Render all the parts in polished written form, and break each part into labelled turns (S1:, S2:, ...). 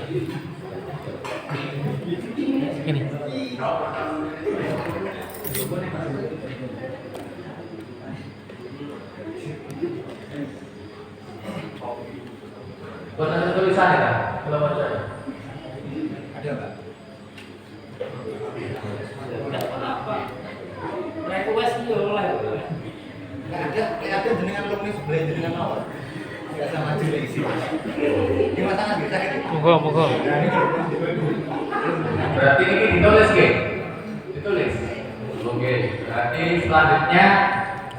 S1: Ini. Buat ada tulisan ya, kalau baca.
S2: Ada Pak?
S1: Enggak apa-apa. Request yo lah.
S2: Enggak ada jenengan alumni sebelah jenengan mawon. Enggak sama jenis sih. Gimana tangan bisa gitu?
S1: Moga.
S2: Nah, ini
S3: Berarti ini ditulis ke? Ditulis. Oke. Berarti selanjutnya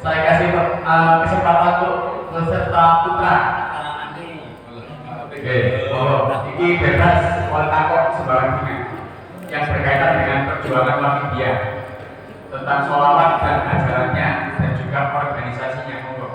S3: saya kasih kesempatan untuk peserta putra. Oke. Ini bebas oleh takut sembarangan yang berkaitan dengan perjuangan Muhammadiyah tentang sholawat dan ajarannya dan juga organisasinya. Monggo.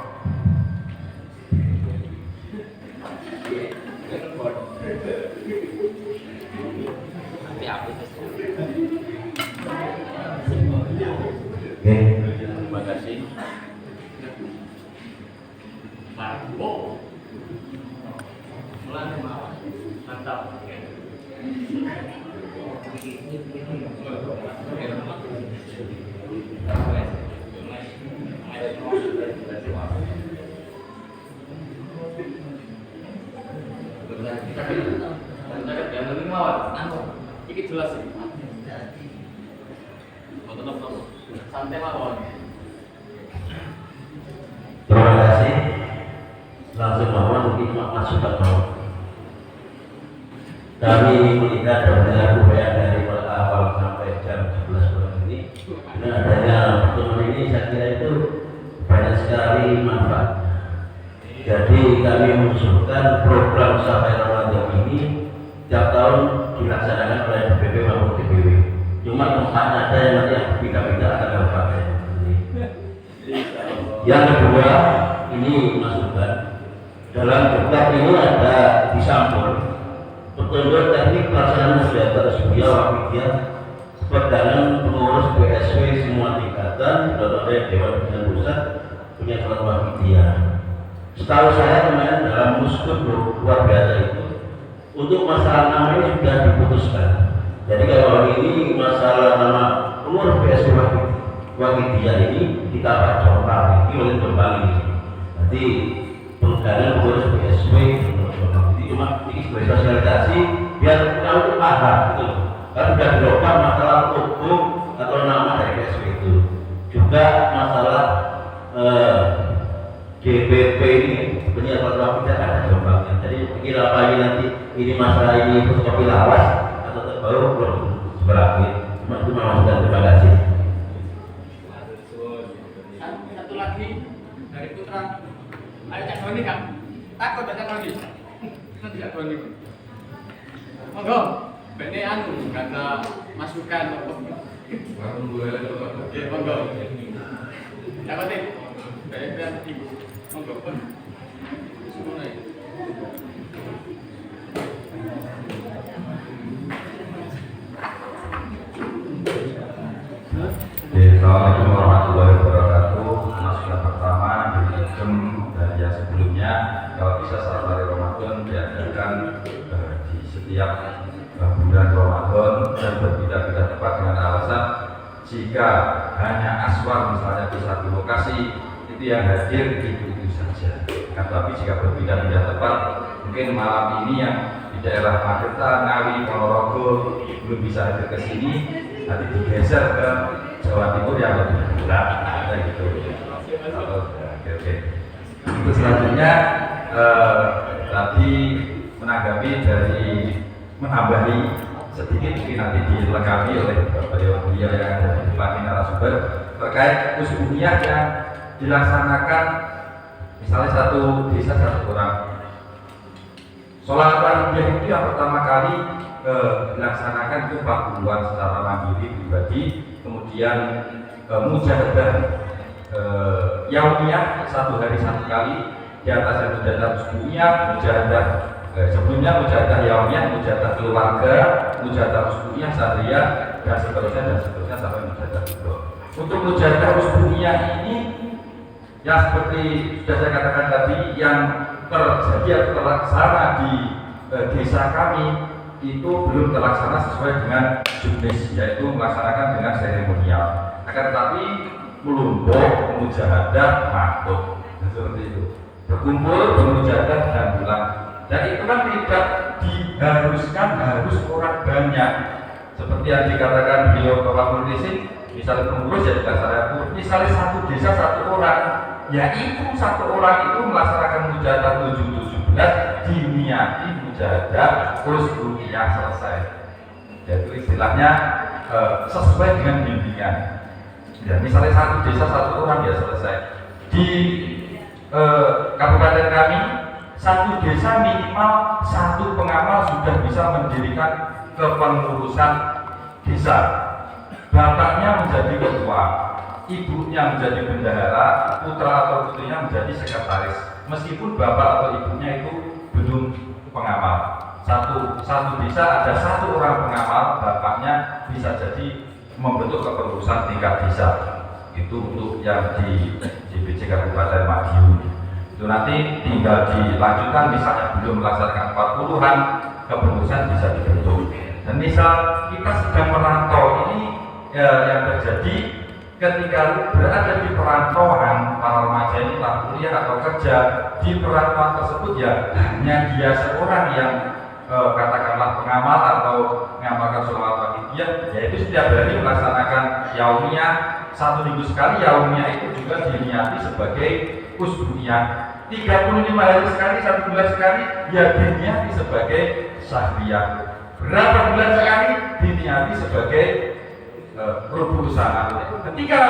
S4: Terima kasih.
S3: Mantap. Yang penting mawon. Ini jelas sih. Santai mawon.
S4: Terima kasih. Langsung mawon mungkin masukan mawon. Kami melihat dan mendengar upaya dari awal sampai jam 11 malam ini. Dengan adanya pertemuan ini saya kira itu banyak sekali manfaatnya. Jadi kami mengusulkan program Sampai Ramadan ini tiap tahun dilaksanakan oleh DPP maupun DPW. Cuma tempatnya ada yang nanti pindah-pindah akan berpakai. Yang kedua, ini masukan dalam daftar ini ada disampul petunjuk teknik pelaksanaan kegiatan Hizbiyah Wahidiyah Perdagangan pengurus BSW semua tingkatan oleh Dewan Pimpinan Pusat punya Sholat Wahidiyah. Setahu saya kemarin dalam muskut luar biasa itu untuk masalah nama ini sudah diputuskan. Jadi kalau ini masalah nama pengurus BSW Wahidiyah ini kita baca ini oleh kembali. Nanti perdagangan pengurus BSW cuma ini sebagai sosialisasi biar kita untuk paham gitu. Kan sudah dilakukan masalah hukum atau nama dari PSW itu juga masalah GBP ini penyiapan tidak ada jombangnya. Jadi pikir apa ini nanti ini masalah ini fotokopi lawas atau terbaru belum seberapa. Cuma masukan. Terima kasih.
S3: Satu lagi dari putra. Ayo Cak Doni Kak. Takut Cak Doni. Nanti Cak Doni. Monggo. Bene anu kata masukan apa? Warung gue lagi kok. Oke, monggo. Dapatin. Dari Ibu. Monggo pun. Semuanya.
S5: Assalamualaikum warahmatullahi wabarakatuh. Masukan pertama dihukum dari yang sebelumnya, kalau bisa saat hari Ramadan diadakan di setiap bulan Ramadan dan berbeda-beda tempat dengan alasan jika hanya aswar misalnya di satu lokasi itu yang hadir itu saja. Tapi jika berbeda-beda tempat, mungkin malam ini yang di daerah Magetan, Ngawi, Ponorogo belum bisa hadir ke sini, nanti digeser ke Jawa Timur yang lebih berat, ada gitu. Oke. Itu selanjutnya tadi menanggapi dari menambahi sedikit mungkin nanti dilengkapi oleh beliau yang ada di depan narasumber terkait usbuhiyah yang dilaksanakan misalnya satu desa satu orang. Sholat wahidiyah itu yang pertama kali dilaksanakan itu 40-an secara mandiri pribadi, kemudian mujahadah yaumiyah satu hari satu kali di atas yang mujahadah usbuhiyah, mujahadah sebelumnya mujahadah yaumiyah, mujahadah keluarga, mujahadah usbuhiyah, sadriyah dan seterusnya sampai mujahadah kubro. Untuk mujahadah usbuhiyah ini yang seperti sudah saya katakan tadi yang terjadi atau terlaksana di desa kami itu belum terlaksana sesuai dengan juknis, yaitu melaksanakan dengan seremonial. Akan tetapi melumpuk, mujahadah, makhluk, seperti itu. Berkumpul, bermujahadah dan pulang. Dan itu kan tidak diharuskan harus orang banyak. Seperti yang dikatakan beliau Bapak Murtising, misalnya pengurus ya dilaksanakan. Misalnya satu desa satu orang, ya itu satu orang itu melaksanakan mujahadah 7-17 diniati mujahadah terus rupiah selesai. Yaitu istilahnya sesuai dengan bimbingan. Ya, misalnya satu desa satu orang ya selesai. Di kabupaten kami satu desa minimal satu pengamal sudah bisa mendirikan kepengurusan desa. Bapaknya menjadi ketua, ibunya menjadi bendahara, putra atau putrinya menjadi sekretaris. Meskipun bapak atau ibunya itu belum pengamal. Satu desa ada satu orang pengamal, bapaknya bisa jadi membentuk kepengurusan tingkat desa. Itu untuk yang di JBC Kabupaten Madiun. Itu nanti tinggal dilanjutkan, misalnya belum melaksanakan 40-an, kepengurusan bisa dibentuk. Dan misal kita sedang merantau, ini yang terjadi ketika berada di perantauan, para remaja ini telah kuliah atau kerja di perantauan tersebut, ya hanya dia seorang yang katakanlah pengamal atau mengamalkan sholawat wakidiyah, yaitu setiap hari melaksanakan yaumiyah, 1 minggu sekali. Yaumiyah itu juga diniati sebagai usbuiyah, 35 hari sekali, 1 bulan sekali, ya diniati sebagai syahriyah, berapa bulan sekali diniati sebagai rubuh sana. Ketika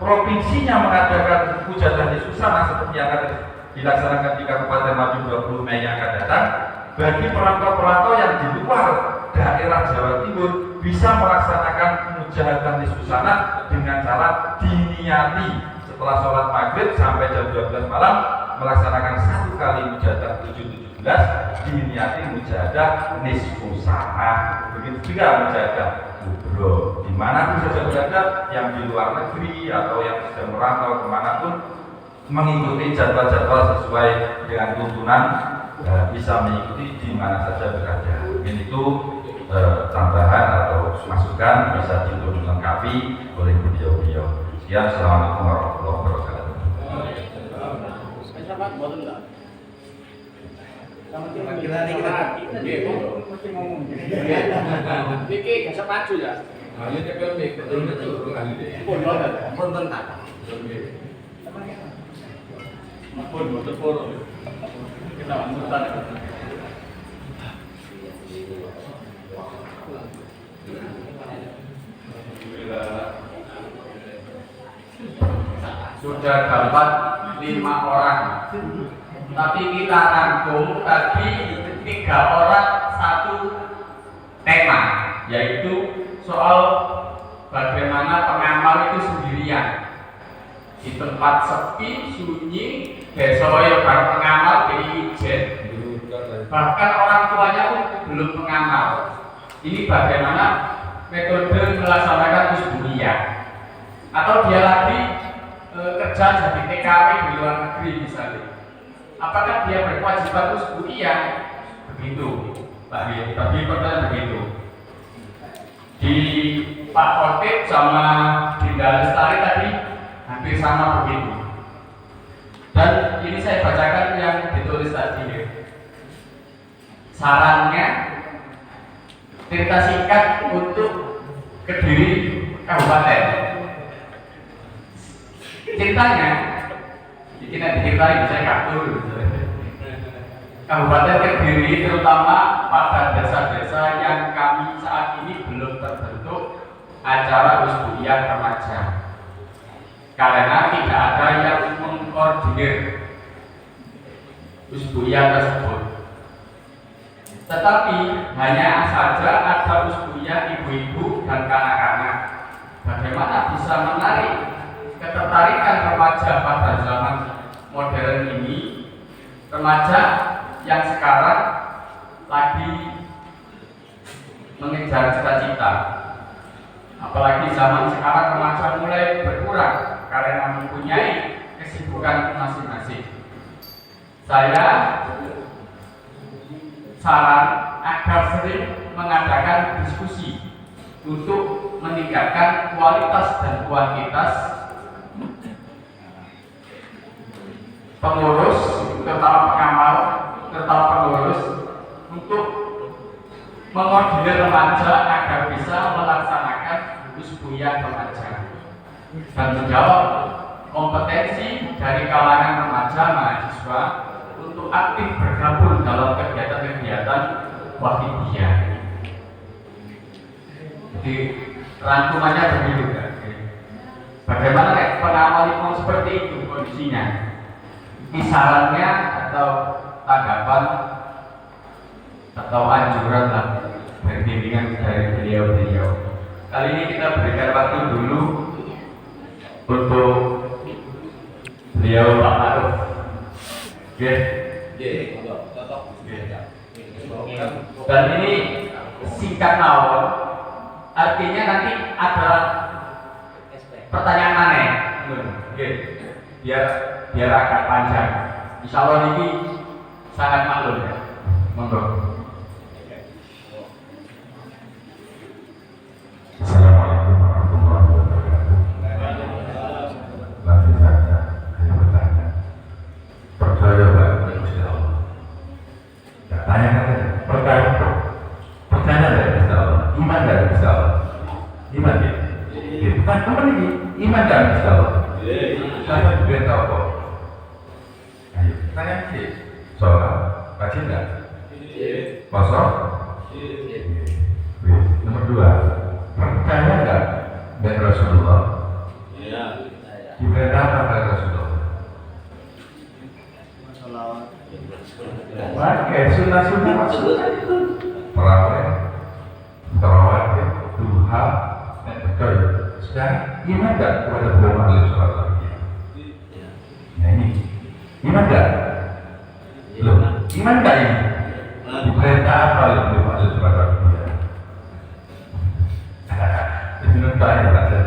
S5: provinsinya mengadakan mujahadah Nisusana seperti yang akan dilaksanakan di Kabupaten Madiun 20 Mei yang akan datang, bagi perantau-perantau yang di luar daerah Jawa Timur bisa melaksanakan mujahadah Nisusana dengan cara diniati setelah sholat maghrib sampai jam 12 malam melaksanakan 1 kali mujahadah 7-17 diniati mujahadah Nisusana. Begitu juga mujahadah kubro, dimanapun saja berada, yang di luar negeri atau yang sedang merantau kemanapun, mengikuti jadwal-jadwal sesuai dengan tuntunan, bisa mengikuti di mana saja berada. Mungkin itu tambahan atau masukan bisa dilengkapi oleh beliau-beliau. Sekian, assalamualaikum warahmatullahi wabarakatuh.
S3: Niki gak maju ya.
S6: Ayo cepet nih, betul ahli.
S3: Pun tak. Pun. Kita anggota. Sudah dapat 5 orang. Tapi kita rangkum tadi 3 orang 1 tema, yaitu soal bagaimana pengamal itu sendirian di tempat sepi, sunyi, besoyo baru pengamal ijen. Bahkan orang tuanya pun belum pengamal. Ini bagaimana metode melaksanakan usbuiyah. Atau dia lagi kerja jadi TKW di luar negeri misalnya. Apakah dia berkewajiban usbuiyah? Begitu, Pak. Bagi pertanyaan begitu. Di Pak Khotib sama Dinda Lestari tadi hampir sama begitu. Dan ini saya bacakan yang ditulis tadi. Sarannya cerita singkat untuk Kediri Kabupaten. Ceritanya, ini nanti diceritain saya kaptur. Kabupaten Kediri terutama pada desa-desa yang kami saat ini belum terbentuk acara usbuiyah remaja. Karena tidak ada yang mengkoordinir usbuiyah tersebut. Tetapi hanya saja ada usbuiyah ibu-ibu dan kanak-kanak. Bagaimana bisa menarik ketertarikan remaja pada zaman modern ini, remaja yang sekarang lagi mengejar cita-cita. Apalagi zaman sekarang remaja mulai berkurang karena mempunyai kesibukan masing-masing. Saya saran agar sering diskusi untuk meningkatkan kualitas dan kuantitas pengurus, terutama pengamal, terutama pengurus untuk mengordinir remaja agar bisa melaksanakan usbuyah remaja dan menjawab kompetensi dari kalangan remaja mahasiswa untuk aktif bergabung dalam kegiatan-kegiatan wahidiyah. Jadi rangkumannya begitu kan. Bagaimana pengamal seperti itu kondisinya? Kisarannya atau tanggapan atau anjuran lah berbimbingan dari beliau-beliau. Kali ini kita berikan waktu dulu untuk beliau Pak Aruf. Oke. Dan ini singkat mawon. Artinya nanti ada pertanyaan aneh. Oke. Biar agak panjang. Insya Allah ini sangat maklum ya. Monggo.
S5: Assalamualaikum warahmatullahi wabarakatuh. Langsung saja, saya bertanya. Percaya nggak kepada Gusti Allah? Ya, tanyakan saja. Percaya nggak Gusti Allah? Iman nggak Gusti Allah? Iman ya? Bukan apa lagi? Iman nggak Gusti Allah? Saya juga tahu kok. Ayo, tanya sih. Sholat, rajin nggak? Puasa? Nomor 2. Percaya nggak dengan Rasulullah? Diperintahkan oleh Rasulullah. Pakai sunnah-sunnah maksudnya itu. Terawih, duha, dan betul. Sekarang iman nggak kepada beliau alaihi salatu wassalam? Nah ini, iman nggak? Belum. Iman nggak ini? Diperintah apa oleh beliau alaihi salatu wassalam? Itu tanya saja.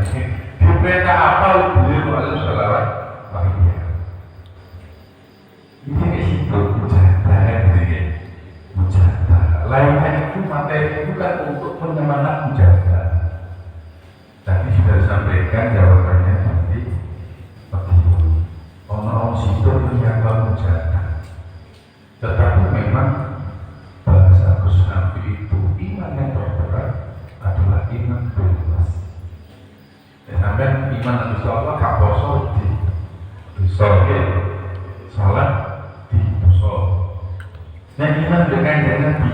S5: Diperintah apa oleh beliau alaihi salatu wassalam? Ini itu mujahadah ini. Mujahadah. Lainnya itu materi itu kan untuk penyemangat mujahadah. Tadi sudah disampaikan jawabannya nanti begitu. Orang situ punya mujahadah. Tetapi memang bahasa Gus Nabi itu iman yang terberat adalah iman bebas. Sampai iman Nabi Allah gak poso di sholat di poso. Nah iman dengan Nabi.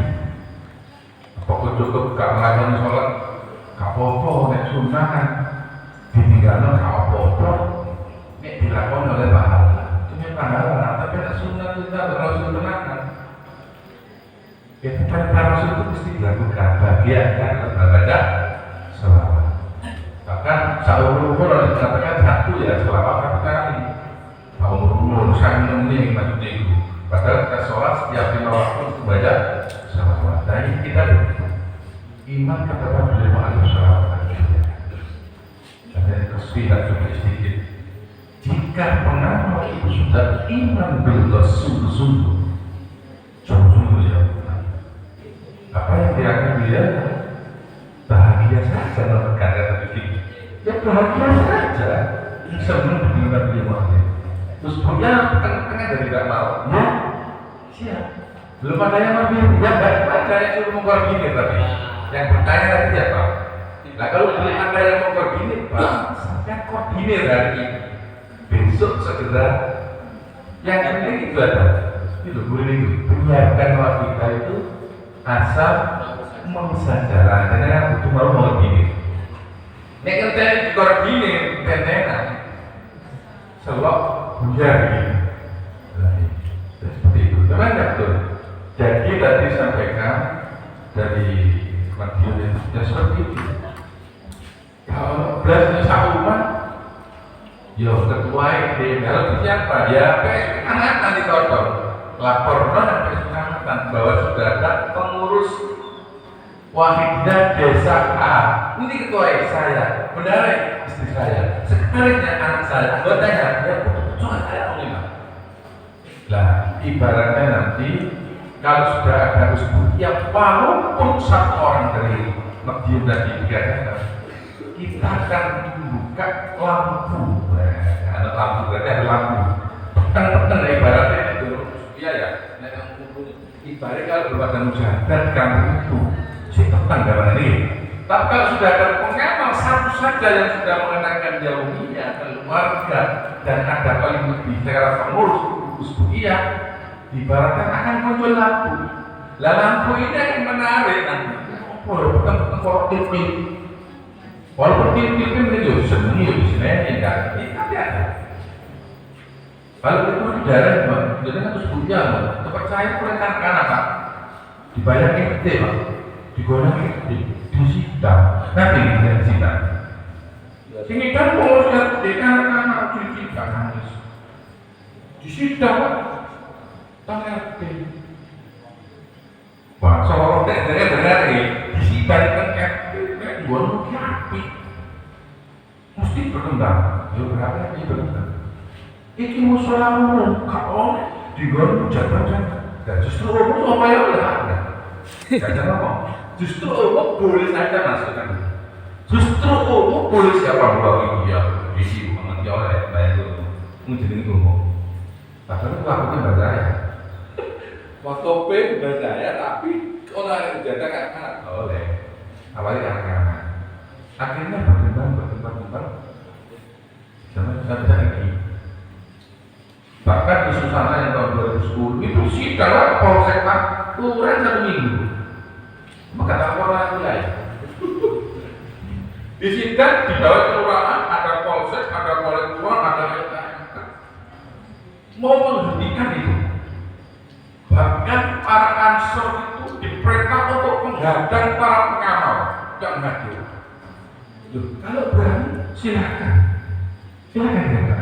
S5: Pokok cukup gak melakukan sholat gak apa-apa, nek sunnah kan ditinggalkan gak apa-apa, nek dilakukan oleh pahala itu pahala, tapi nek sunnah kita berlangsung tenangkan ya perintah Rasul itu mesti dilakukan bagian kan baca selawat. Bahkan seumur-umur oleh dikatakan satu ya selawat satu kali umur-umur saya ini maksudnya itu. Padahal kita sholat setiap 5 waktu baca selawat. Nah ini kita iman kepada beliau alaihi salatu dan dari kesulitan juga sedikit. Jika pengamal itu sudah iman beliau sungguh-sungguh ya, apa yang diakan dia bahagia saja dalam keadaan begini. Ya bahagia saja sebelum mendengar beliau. Terus punya tengah-tengah dari tidak mau. Ya, siap. Belum ada yang lebih. Ya baik aja yang suruh mengkoordinir tadi. Yang bertanya tadi siapa? Nah kalau belum ada yang mengkoordinir, Pak, saya koordinir hari ini. Besok segera. Yang penting itu ada. Itu boleh menyiapkan waktu kita itu asal mau saja. Karena butuh mau koordinir. Nek ngerti dikoordinir, tenan. Selok bujar gitu. Seperti itu. Memang tidak betul. Jadi tadi sampaikan dari Madiun ya seperti itu. Kalau belasnya sakuman, ya ketua ID, kalau siapa? Ya PSP anak nanti kotor. Laporkan PSP anak bahwa sudah ada pengurus Wahidiyah Desa A. Ini ketua saya, bendahara istri saya, sekretarisnya anak saya, anggotanya, ya betul saya punya. Nah, ibaratnya nanti kalau sudah ada usbuyah, walaupun satu orang dari medium tadi dikatakan kita akan membuka lampu. Ada lampu berarti ada lampu. Petang-petang ibaratnya itu. Iya ya. Ibaratnya kalau berbadan mujahadah di kampung itu si petang gambaran ini. Tapi kalau sudah ada pengamal satu saja yang sudah mengenangkan jauhnya keluarga dan ada paling lebih secara pengurus usbuiyah, ibaratkan akan muncul lampu. Lah lampu ini akan menarik nanti. Petang-petang kalau tipin. Walaupun tipin itu seni di sini kan, ini tapi ada. Kalau itu di daerah, jadi kan usbuiyah, terpercaya oleh anak-anak Pak. Dibayar gede Pak, digoreng gede. Disita, nanti disita. Sini kan mau lihat dekan anak cuci kan nangis. Disita, tangan wah, seorang benar disita kan kan jual api. Mesti berkembang, ya berapa ini berkembang. Iki musola mulu, kau digoreng jajan-jajan. Dan justru orang apa yang ada? Jajan apa? Justru Allah boleh saja masukkan. Justru Allah boleh siapa membawa dia diisi mengerti oleh baik itu menjadi ngomong. Padahal itu aku bahasa saya. Waktu bahasa saya tapi orang yang jaga kan oleh awalnya anak-anak. Akhirnya berkembang. Jangan kita tidak lagi. Bahkan di Susana yang tahun 2010 itu sidang polsek Pak kurang 1 minggu. Maka tak orang lain. Di sidang di bawah kelurahan ada polsek, ada kolektor, ada LKMK. Mau menghentikan itu. Bahkan para ansor itu diperintah untuk menghadang para pengawal yang hadir. Kalau berani silakan ya.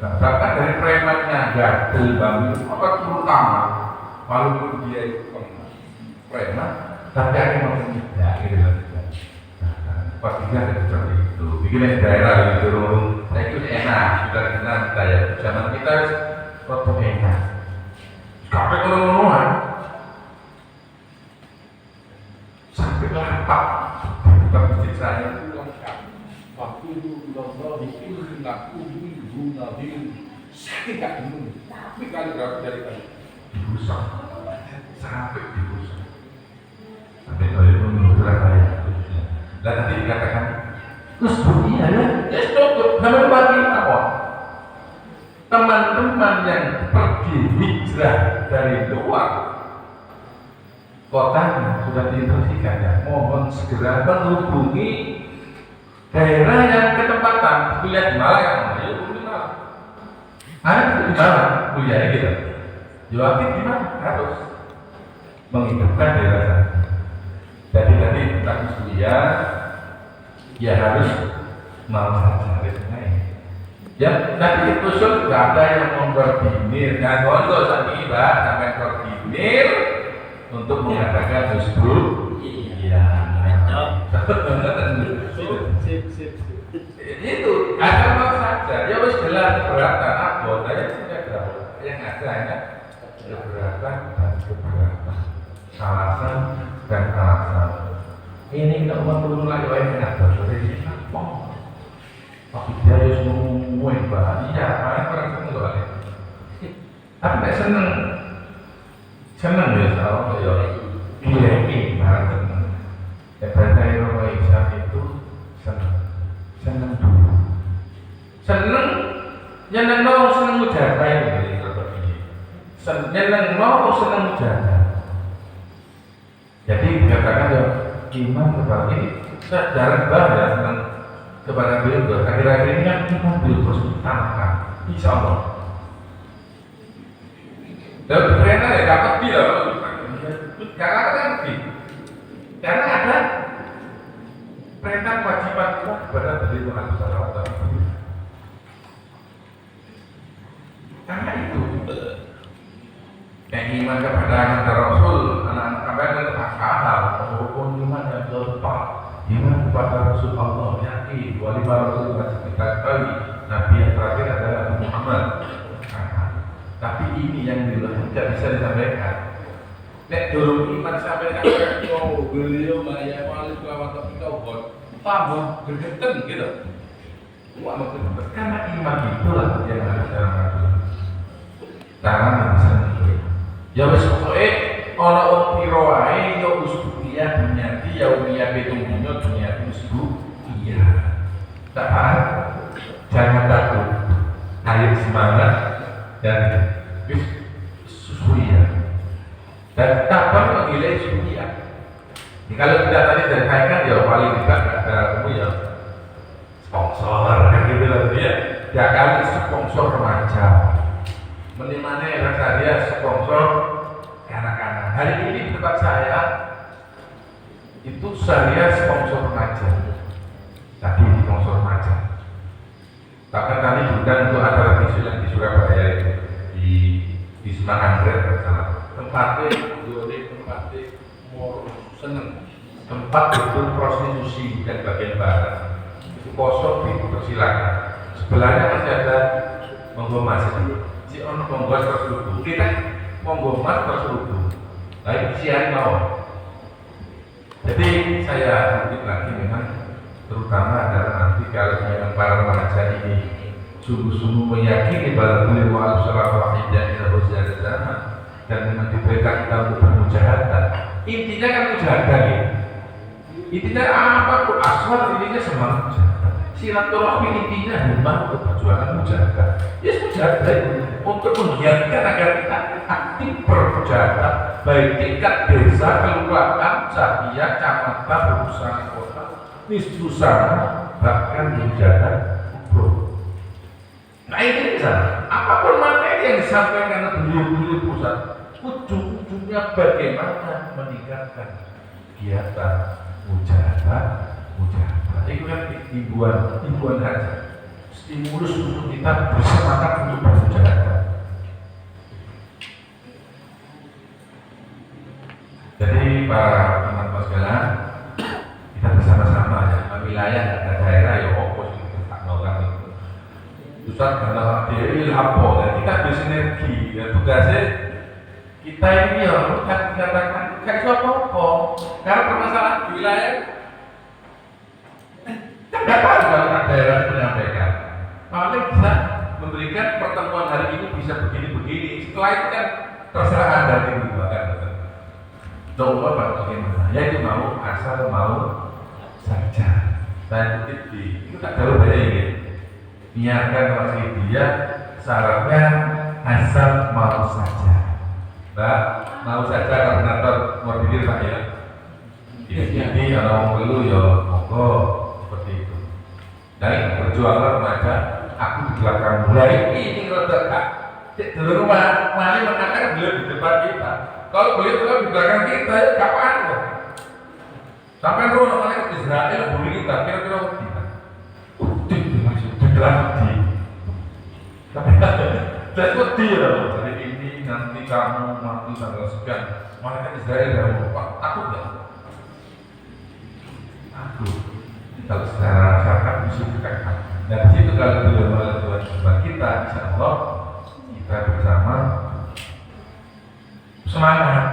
S5: Bahkan dari premannya gagal bangun apa terutama walaupun dia itu preman, tapi ada yang tidak gitu loh. Pasti ada seperti itu. Bikin daerah gitu loh. Nah itu enak, sudah kenal saya. Zaman kita foto enak. Sampai ngomong-ngomongan, sampai lapak. Tapi saya itu lengkap. Waktu itu Allah itu laku guna sakit tak dulu. Tapi kali berapa kali dirusak, sampai dirusak. Sampai kalau itu menurut saya. Dan nanti dikatakan terus dunia ya, cukup. Namun bagi apa? Teman-teman yang pergi hijrah dari luar kota sudah diinstruksikan ya, mohon segera menghubungi daerah yang ketempatan kuliah di Malang yang mana? Ya di Malang. Ada di Malang kuliahnya gitu. Jawabnya di mana? Harus menghidupkan daerah sana. Jadi tadi tentang kuliah ya harus mau saja ya nanti usul nggak ada yang mengkoordinir nggak untuk saat ini Mbak sampai koordinir untuk mengadakan usbul iya itu ada mau saja ya wis jelas keberatan anggota ya tidak ada yang ada hanya keberatan dan keberatan alasan dan alasan ini tidak mau turun lagi yang ada dari apa tapi dia harus ngomongin bahagia karena orang seneng loh tapi tidak seneng ya sama ya iya ini malah seneng ya berarti Roma Islam itu seneng dulu seneng mujahadah ini seneng mujahadah jadi dikatakan ya iman kepada ini jarang banget ya tentang kepada beliau akhir-akhir ini kan iman beliau terus ditanamkan insya Allah dan perintah ya dapat dia karena nanti karena ada perintah kewajiban kita kepada dari Tuhan Subhanahu karena itu yang iman kepada anak Rasul anak-anak kambing itu akal maupun iman yang lepas iman kepada Rasul Allah yakin walima Rasul kita kali Nabi yang terakhir adalah Muhammad tapi ini yang tidak bisa disampaikan
S6: Nek durung iman sampai kakek mau beliau Maya Wali selawat kita buat tambah gergeten gitu. Wah, karena iman itulah yang harus kita lakukan. Tangan yang bisa diberi. Ya wis pokoke ana wong pira wae ya usbuhiyah dunyati ya umiyah betung dunia usbuhiyah. Tak paham? Jangan takut. Ayo semangat dan wis usbuhiyah. Dan kapan menilai usbuhiyah? Kalau kita tadi dari kaitan ya paling tidak ada ya sponsor kan gitu lah ya. Ya kali sponsor remaja. Menimane rasa dia sponsor kanak-kanak. Hari ini di tempat saya itu saya sponsor remaja. Tadi sponsor remaja. Bahkan kami juga untuk acara visual di Surabaya itu di Semarang tempatnya mau seneng tempat betul prostitusi dan bagian barat itu kosong itu persilakan. Sebelahnya masih ada monggo mas si ono monggo 100.000 kita monggo mas 100.000 lain siang mau. Jadi saya sedikit lagi memang terutama adalah nanti kalau memang para remaja ini sungguh-sungguh meyakini bahwa beliau sallallahu alaihi wasallam dan memang diperintah kita untuk bermujahadah. Intinya kan mujahadah ya. Intinya apa tuh asal intinya semangat mujahadah. Silaturahmi intinya memang untuk perjuangan mujahadah. Ya mujahadah untuk menggiatkan agar kita aktif bermujahadah baik tingkat desa, kelurahan, cahaya, kecamatan, perusahaan kota, niscusana, bahkan mujahadah kubro. Nah ini misalnya, apapun materi yang disampaikan oleh beliau-beliau pusat, ujung-ujungnya bagaimana meningkatkan kegiatan mujahadah. Itu kan hiburan saja, stimulus untuk kita bersemangat untuk bermujahadah. Jadi para teman-teman sekalian, kita bersama-sama ya, wilayah dan daerah ya opos itu tak melakukan itu. Ustaz karena dia ilhapo dan kita bersinergi ya tugasnya kita ini ya bukan dikatakan kayak apa-apa karena permasalahan di wilayah tidak tahu kalau daerah itu menyampaikan paling bisa memberikan pertemuan hari ini bisa begini-begini setelah itu kan terserah anda ini bahkan coba bagaimana ya itu mau asal mau saja saya itu tak tahu saya ingin niatkan masih dia syaratnya asal mau saja. Mbak, mau saja koordinator mau pikir Pak ya. Jadi kalau mau perlu ya monggo seperti itu. Dan berjuanglah remaja, aku di belakang mulai ini roda kak. Di rumah, mana mengatakan beliau di depan kita. Kalau beliau di belakang kita, ya kapan kok? Sampai rumah mana ke Israel, boleh kita kira-kira kita. Lagi, tapi saya sedih ya. Jadi ini nanti kamu mati tanggal sekian, mereka Israel dan Pak takut nggak? Takut. Kalau secara masyarakat disukai. Dan di situ kalau beliau melakukan Tuhan kita, insya Allah kita bersama semangat,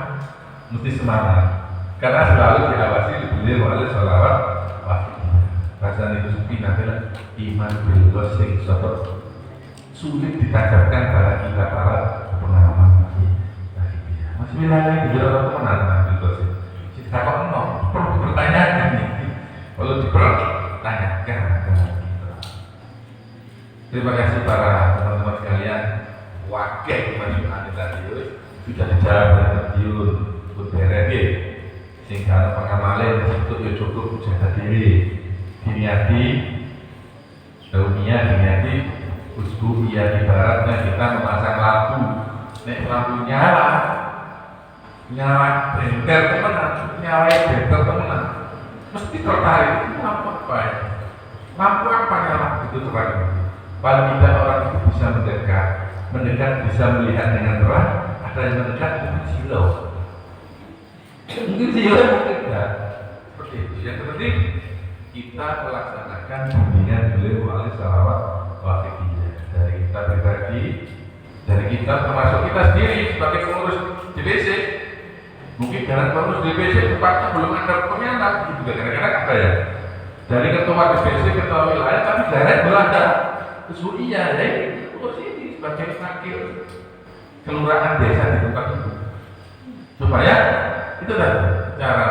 S6: mesti semangat. Karena selalu diawasi beliau oleh sholawat wahid. Bahasa itu sepi adalah iman billah sing sulit ditajamkan pada kita para pengalaman masih wilayah di jalan teman billah sing kita kok perlu dipertanyakan nih kalau dipertanyakan terima kasih para teman-teman sekalian wakil kemajuan tadi sudah dijawab dengan Madiun Budberede sehingga pengamalan untuk cukup menjaga diri diniati dunia diniati usbuhiyah ibaratnya kita memasang lampu nek lampu nyala benter temenan nyala benter temenan mesti tertarik lampu apa ya lampu apa nyala itu terang paling tidak orang itu bisa mendekat bisa melihat dengan terang ada yang mendekat mungkin silau mungkin tidak seperti itu yang terpenting kita melaksanakan bimbingan beliau melalui salawat wafidiyah dari kita pribadi, dari kita termasuk kita sendiri sebagai pengurus DPC Mungkin jalan terus DPC tempatnya belum ada pengkhianat juga kadang-kadang ada ya. Dari ketua DPC, ketua wilayah, tapi daerah belum ada. Terus iya, ya terus ini sebagai wakil kelurahan desa di tempat itu. Supaya itu dah cara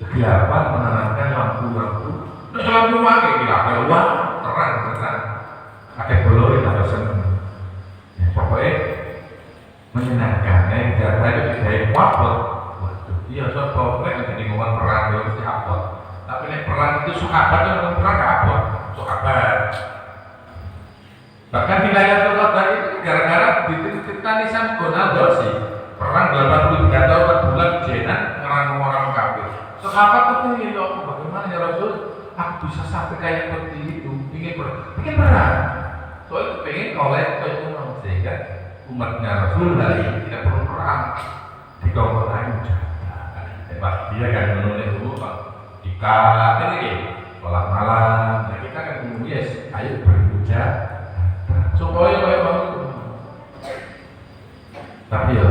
S6: kegelapan menanamkan lampu-lampu. Terus lampu pakai gila, keluar terang. Pakai bolong itu harus seneng. Ya, pokoknya menyenangkan. Data itu tidak kuat. Iya, so pokoknya jadi ngomong perang dia mesti abot. Tapi nek perang itu sukabat itu ngomong perang gak abot, sukabat. Bahkan wilayah Kota itu gara-gara cerita nisan Gonaldo sih perang 83 tahun 4 bulan jenak ngerang orang kafir. Sukabat itu ini loh, bagaimana ya Rasul? Aku bisa sampai kayak seperti itu, ingin perang. Soalnya pengen oleh kayak umum sehingga umatnya Rasul dari tidak perlu perang di kaum lain. Pas dia kan menulis dulu Pak Dika ini malam-malam, nah kita kan ngomong yes, ayo berbuja supaya kayak bang tapi ya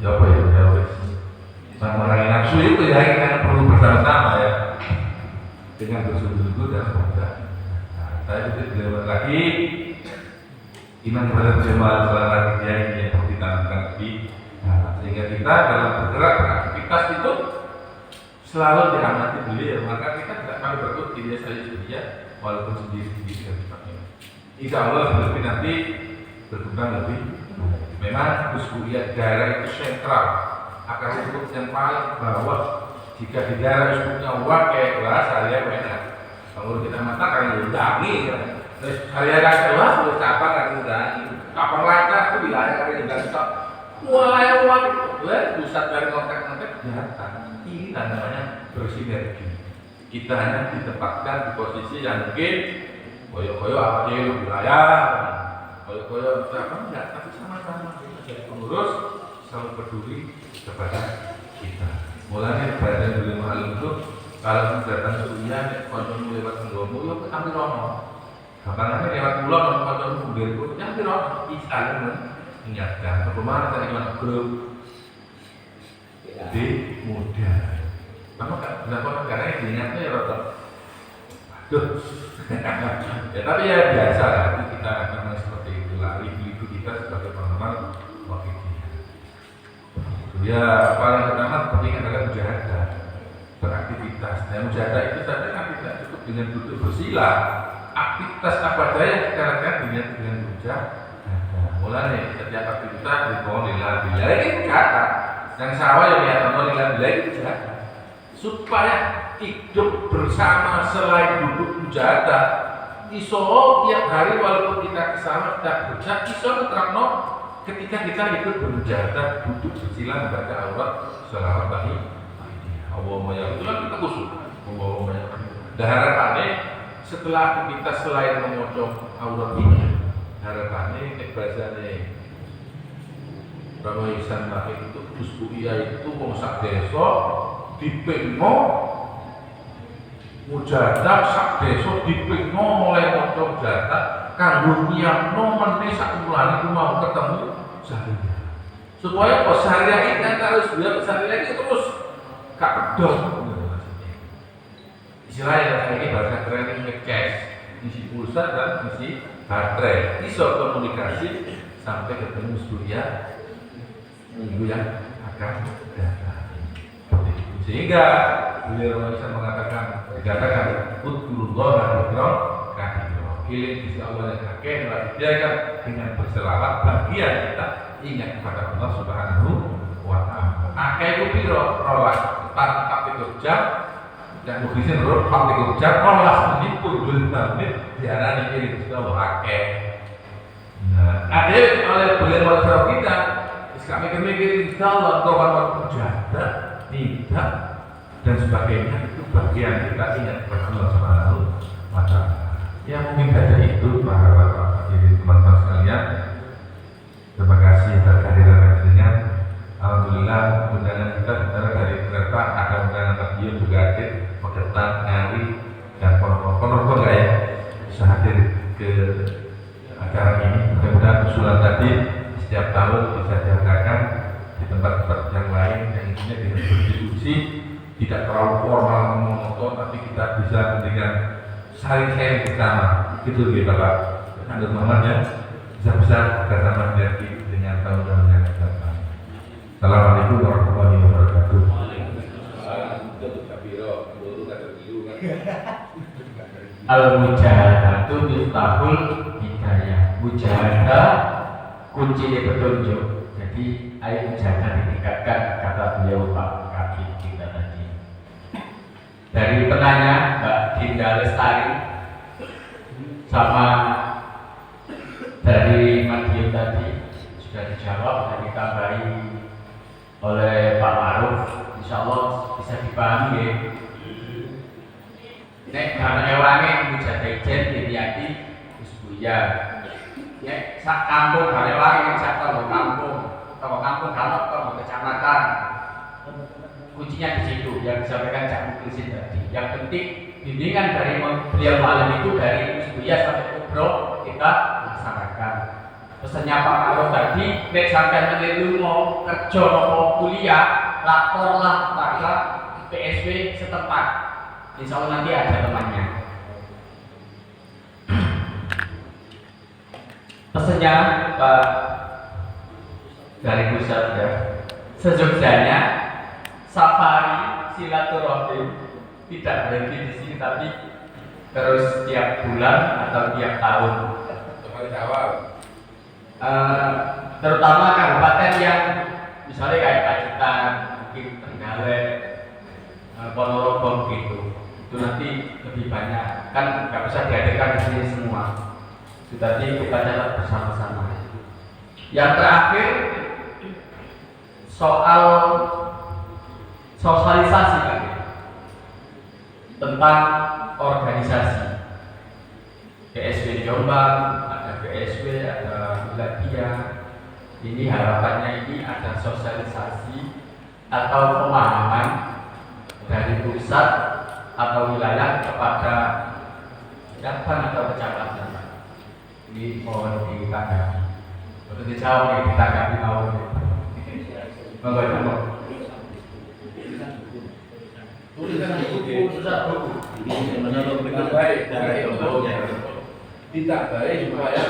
S6: apa ya wes mengurangi nafsu itu ya kita perlu bersama-sama ya dengan bersungguh-sungguh dan semoga saya itu lewat lagi iman kepada jemaah selama dia ini yang perlu ditanamkan lebih. Sehingga kita dalam bergerak beraktivitas itu selalu diamati beliau, maka kita tidak akan berikut diri saya sendiri walaupun sendiri dan sebagainya. Insya Allah lebih nanti berkembang lebih. Memang Usbu'iyah daerah itu sentral, akar rumput yang paling bawah. Jika di daerah Usbu'iyah wakai bahasa saya enak. Kalau kita mata kan undangi, terus saya kasih wah, terus kapan kan undangi, kapan lancar itu wilayah kan undangi. Mulai pusat dari kontak-kontak datang. Ini namanya bersinergi. Kita hanya ditempatkan di posisi yang mungkin koyo-koyo apa dia wilayah, koyo-koyo apa enggak, tapi sama-sama kita jadi pengurus selalu peduli kepada kita. Mulanya badan beliau malam itu kalau datang kuliah, konten lewat ngomong, yuk kita ambil rono. Bahkan lewat pulau, konten mobil itu, ya ambil rono. Istilahnya ingatkan bagaimana tadi gimana grup di muda. Kamu kan kenapa karena ini diingatnya ya rotor. Aduh. Ya tapi ya biasa lah kita akan seperti itu lah. Itu kita sebagai pengalaman waktu itu. Ya paling pertama penting adalah mujahadah beraktivitas. Dan mujahadah itu saja kan tidak cukup dengan duduk bersila. Aktivitas apa saja yang kita lakukan dengan mujahadah. Mulanya setiap aktivitas di bawah nilai bilai itu kata yang sawah yang lihat bawah nilai bilai itu kata supaya hidup bersama selain duduk mujahadah iso tiap hari walaupun kita kesama tidak berjak iso terangno ketika kita hidup bermujahadah duduk bersila membaca aurat selama bayi Allahumma ya itu kan kita khusus Allahumma ya dan harapannya setelah aktivitas selain memocok aurat ini harapannya bahasanya Rama Ihsan Mahir itu Usbu'iyah itu mengsak desa dipengno mujahadah sak desa dipengno mulai moco mujahadah kanggo nyapno meneh sak mulane ku mau ketemu syariah supaya pas syariah ini harus biar syariah itu terus gak pedot istilahnya ini bahasa keren ngecas isi pulsa dan isi baterai iso komunikasi sampai ketemu Surya minggu yang akan datang sehingga beliau bisa mengatakan dikatakan udhkurullah dzikran katsira kirim Gusti Allah yang kakek telah disediakan dengan berselawat bagian kita ingat kepada Allah Subhanahu wa ta'ala akeh itu piro rolas 4 jam dan mungkin menurut faktor jam rolas ini pun belum diarani kirim Gusti Allah akeh. Nah, ada oleh beliau kita kami mikir Gusti Allah kawan mujahadah tidak dan sebagainya itu bagian kita ingat kepada Allah Subhanahu wa ta'ala. Ya mungkin saja itu para teman-teman sekalian. Terima kasih atas kehadiran dengan alhamdulillah undangan kita sebenarnya dari Jakarta ada undangan Tabiun juga hadir Magetan, Ngawi dan Ponorogo enggak ya bisa hadir ke acara ini. Mudah-mudahan usulan tadi setiap tahun bisa diadakan di tempat maksudnya dengan berdiskusi tidak terlalu formal monoton, tapi kita bisa dengan sharing bersama, gitu ya Bapak. Menurut Muhammad ya, bisa bersama dengan tahun-tahun yang akan datang. Assalamualaikum warahmatullahi wabarakatuh.
S7: Al-mujahadatu miftahul hidayah. Mujahadah kunci petunjuk. Jadi ayo mujahadah ditingkatkan, kata beliau Pak Kabin kita tadi. Dari penanya Mbak Dinda Lestari sama dari Madiun tadi sudah dijawab dan ditambahi oleh Pak Maruf. Insya Allah bisa dipahami ya. Nek karena ewange mujahadah ijen diniati Hizbuyah. Nek sak kampung karena ewange sak kampung kalau kecamatan. Kuncinya di situ yang disampaikan Cak Muklisin tadi. Yang penting bimbingan dari beliau malam itu dari Hizbuyah sampai Kubro kita laksanakan. Pesannya Pak Maruf tadi, nek sampai meniru mau kerja mau kuliah, laporlah pada PSW setempat. Insya Allah nanti ada temannya. Pesannya Pak dari pusat ya, sejogjanya safari silaturahim tidak berhenti di sini tapi terus tiap bulan atau tiap tahun. Terutama kabupaten yang misalnya kayak Pacitan, mungkin Trenggalek, Ponorogo gitu. Itu nanti lebih banyak, kan nggak bisa dihadirkan di sini semua. Itu tadi kita catat bersama-sama. Yang terakhir soal sosialisasi tadi tentang organisasi. PSW Jombang, ada PSW, ada Wilayah. Ini harapannya ini ada sosialisasi atau pemahaman dari pusat atau wilayah kepada cabang atau kecamatan. Ini mohon ditanggapi. Untuk dijawab nih, ditanggapi mau. Monggo.
S6: Tulisan buku. Tidak baik supaya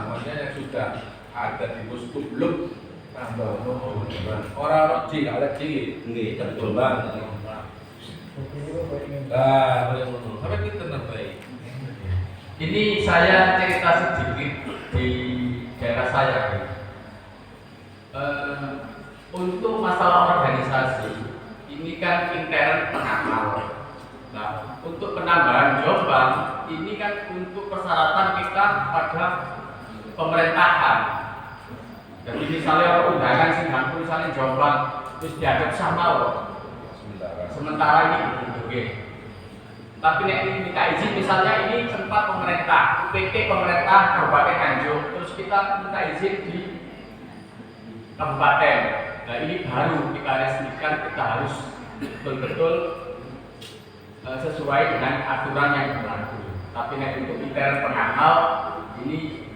S6: maksudnya yang sudah ada di Musku belum tambah orang J kalau J nggih coba. Sampai kita nambahin.
S7: Ini saya cerita sedikit di daerah saya. Untuk masalah organisasi, ini kan intern pengamal. Nah, untuk penambahan Jombang, ini kan untuk persyaratan kita pada pemerintahan. Jadi misalnya undangan singapura misalnya Jombang, terus diadop sama loh. Sementara ini oke. Tapi nek ini minta izin misalnya ini sempat pemerintah, PT pemerintah Kabupaten Nganjuk, terus kita minta izin di kabupaten. Nah ini baru kita resmikan, kita harus betul-betul sesuai dengan aturan yang berlaku. Tapi nek untuk intern pengamal ini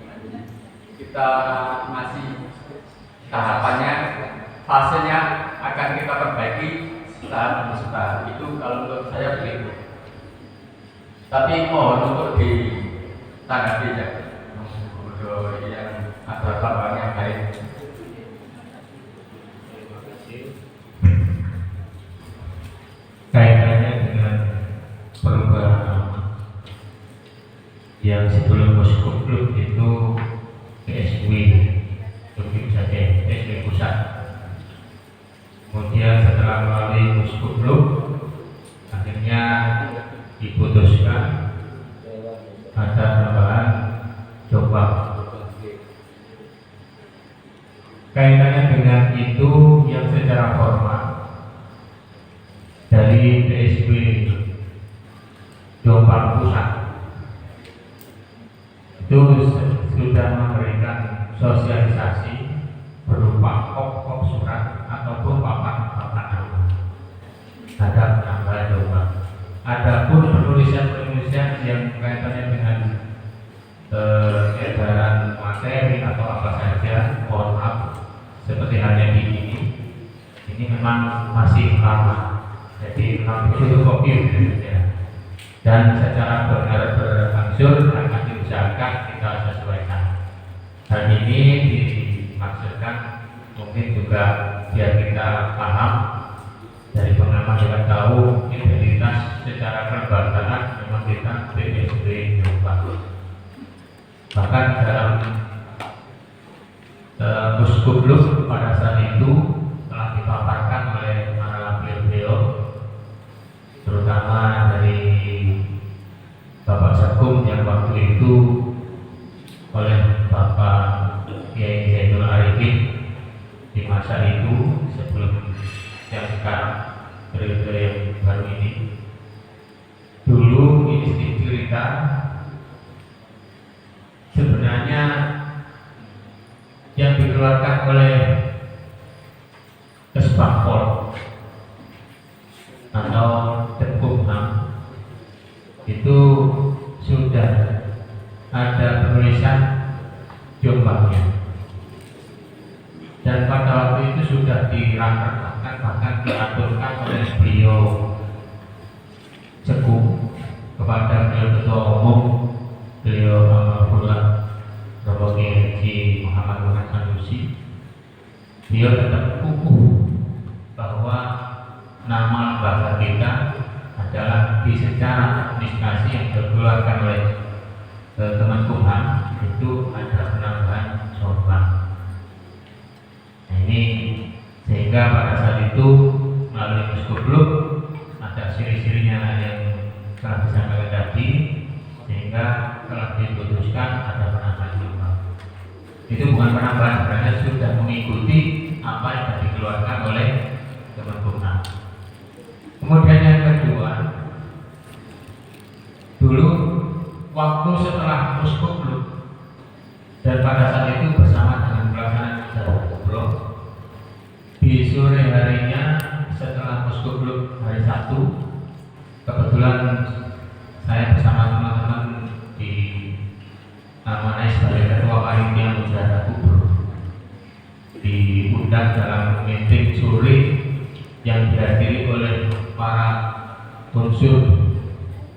S7: kita masih tahapannya, fasenya akan kita perbaiki tahap demi tahap. Itu kalau menurut saya begitu. Tapi mohon untuk ditanggapi ya. Untuk yang ada tambahannya baik.
S1: Kaitannya dengan perubahan nama yang sebelum Musku Klub itu PSW, lebih saja PSW pusat. Kemudian setelah melalui Musku Klub, akhirnya diputuskan ada tambahan Jombang. Kaitannya dengan itu yang secara formal dari PSW Jombang Pusat itu sudah memberikan sosialisasi berupa pokok surat ataupun papan nama ada penambahan Jombang. Adapun penulisan yang kaitannya dengan edaran materi atau apa saja, mohon maaf seperti halnya di ini ini memang masih lama, jadi memang butuh kopi ya. Dan secara berangsur akan diusahakan kita sesuaikan. Hal ini dimaksudkan mungkin juga biar kita paham dari pengalaman kita tahu identitas secara kelembagaan memang kita BSB Jombang. Bahkan dalam Muskubluk pada saat itu telah dipaparkan oleh para beliau-beliau, terutama dari Bapak Sakum yang waktu itu oleh Bapak Kiai Zainul Arifin di masa itu sebelum yang sekarang periode yang baru ini. Dulu ini sedikit cerita, sebenarnya yang dikeluarkan oleh Kesbangpol atau Dekumham itu sudah ada penulisan Jombangnya, dan pada waktu itu sudah dirancangkan bahkan diaturkan oleh beliau Ceku kepada beliau Ketua Umum beliau Almarhum Bapak Kiai Muhammad Sanusi. Beliau tetap kukuh bahwa nama lembaga kita adalah di secara administrasi yang dikeluarkan oleh Kemenkumham itu ada penambahan Jombang. Nah, ini sehingga pada saat itu melalui Muskubluk ada ciri-cirinya yang telah disampaikan tadi, sehingga telah diputuskan ada penambahan Jombang. Itu bukan penambahan, sebenarnya sudah mengikuti apa yang sudah dikeluarkan oleh Kemenkumham. Kemudian yang kedua, dulu waktu setelah Muskubluk dan pada saat itu bersama dengan pelaksanaan acara Muskubluk, di sore harinya setelah Muskubluk hari Sabtu, kebetulan saya bersama teman-teman di namanya sebagai Ketua Panitia Mujahadah Kubur diundang dalam meeting sore yang dihadiri oleh para unsur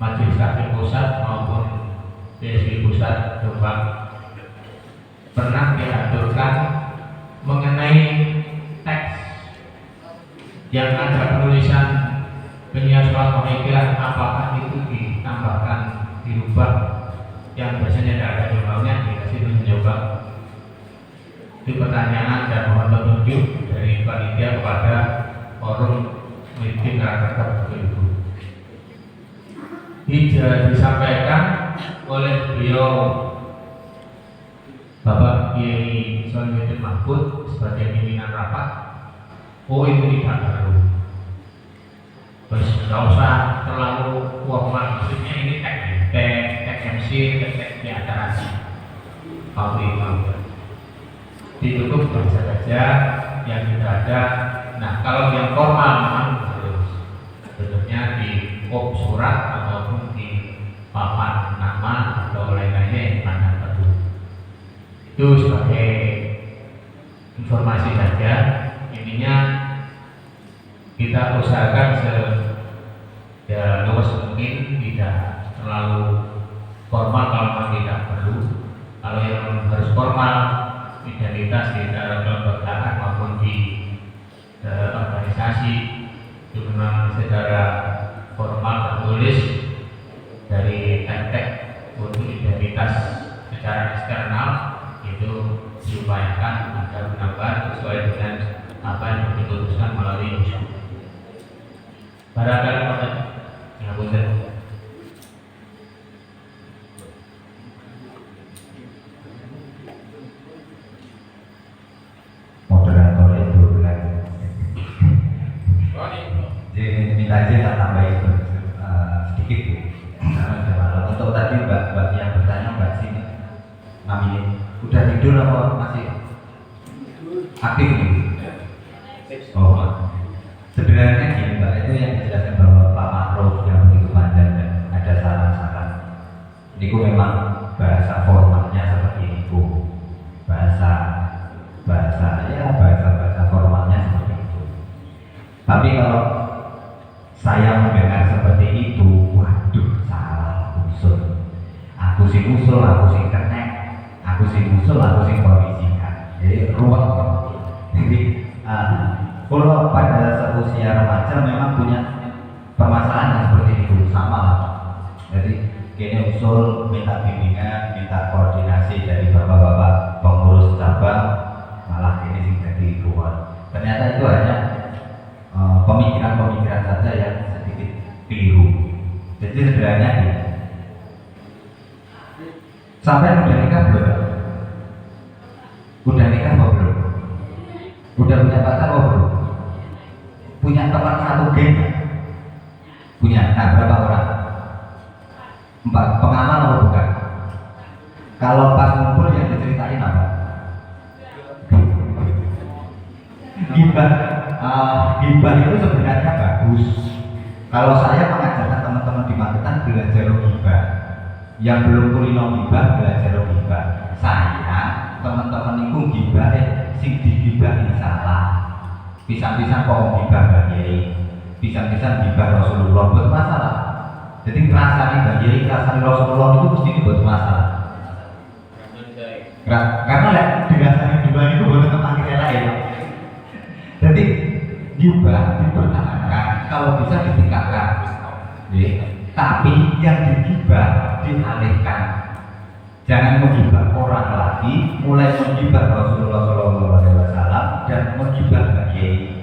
S1: Majelis Taklim Pusat maupun PSB Pusat Jombang. Pernah diaturkan mengenai teks yang ada penulisan penyiar sholat pemikiran, apakah itu ditambahkan, dirubah, yang biasanya tidak ada Jombangnya dikasih tulisan Jombang. Itu pertanyaan dan mohon petunjuk dari panitia kepada forum meeting rakyat itu. Disampaikan oleh beliau Bapak Kiai Solihuddin Mahfud sebagai pimpinan rapat. Oh, itu tidak perlu. Terus nggak usah terlalu formal, maksudnya ini teks MC, teks di acara waktu itu. Ditutup biasa saja, yang tidak ada. Nah, kalau yang formal memang harus bentuknya di kop surat ataupun di papan nama atau lain-lainnya yang dipandang perlu. Itu sebagai informasi saja. Intinya kita usahakan seluas mungkin tidak terlalu formal kalau memang tidak perlu. Kalau yang harus formal, identitas di dalam kelembagaan maupun di organisasi itu memang secara formal tertulis dari teks untuk identitas secara eksternal itu diupayakan agar benar-benar sesuai dengan apa yang diputuskan melalui usul. Barangkali pada ngapunten.
S2: Moderator itu lagi. Jadi minta aja tak tambahin sedikit Bu. Untuk tadi Mbak yang bertanya Mbak sini, Mami udah tidur apa masih aktif nih? Oh, sebenarnya gini Mbak, itu yang dijelaskan bahwa Pak Makro yang begitu panjang dan ada saran-saran. Ini memang bahasa formalnya seperti ini Bu. Bahasa formalnya seperti itu. Tapi kalau saya mendengar seperti itu, waduh, salah usul. Aku sih usul, aku sih kenek, aku sih usul, aku sih kondisikan. Jadi ruang. Jadi kalau pada seusia remaja memang punya permasalahan yang seperti itu, sama lah. Jadi kini usul minta bimbingan, minta koordinasi dari bapak-bapak pengurus cabang, malah ini sih jadi keluar. Ternyata itu hanya pemikiran-pemikiran saja yang sedikit keliru. Jadi sebenarnya sampai udah nikah belum? Udah nikah apa belum? Udah punya pacar apa belum? Punya teman satu geng? Punya. Nah, berapa orang? 4. Pengamal atau bukan? Kalau pas ngumpul yang diceritain apa? Gibah. Gibah itu sebenarnya bagus. Kalau saya mengajarkan teman-teman di Magetan belajar gibah, yang belum kulino gibah belajar gibah. Saya teman-teman itu gibah sing digibah salah. Pisang-pisang kok gibah Kiai, pisang-pisang gibah Rasulullah buat masalah. Jadi perasaan Kiai, perasaan Rasulullah itu mesti buat masalah. Karena dirasani gibah itu boleh tentang rela ya. Jadi gibah dipertahankan, kalau bisa ditingkatkan. Tapi yang digibah dialihkan. Jangan menggibah orang lagi, mulai menggibah Rasulullah SAW dan menggibah Kiai.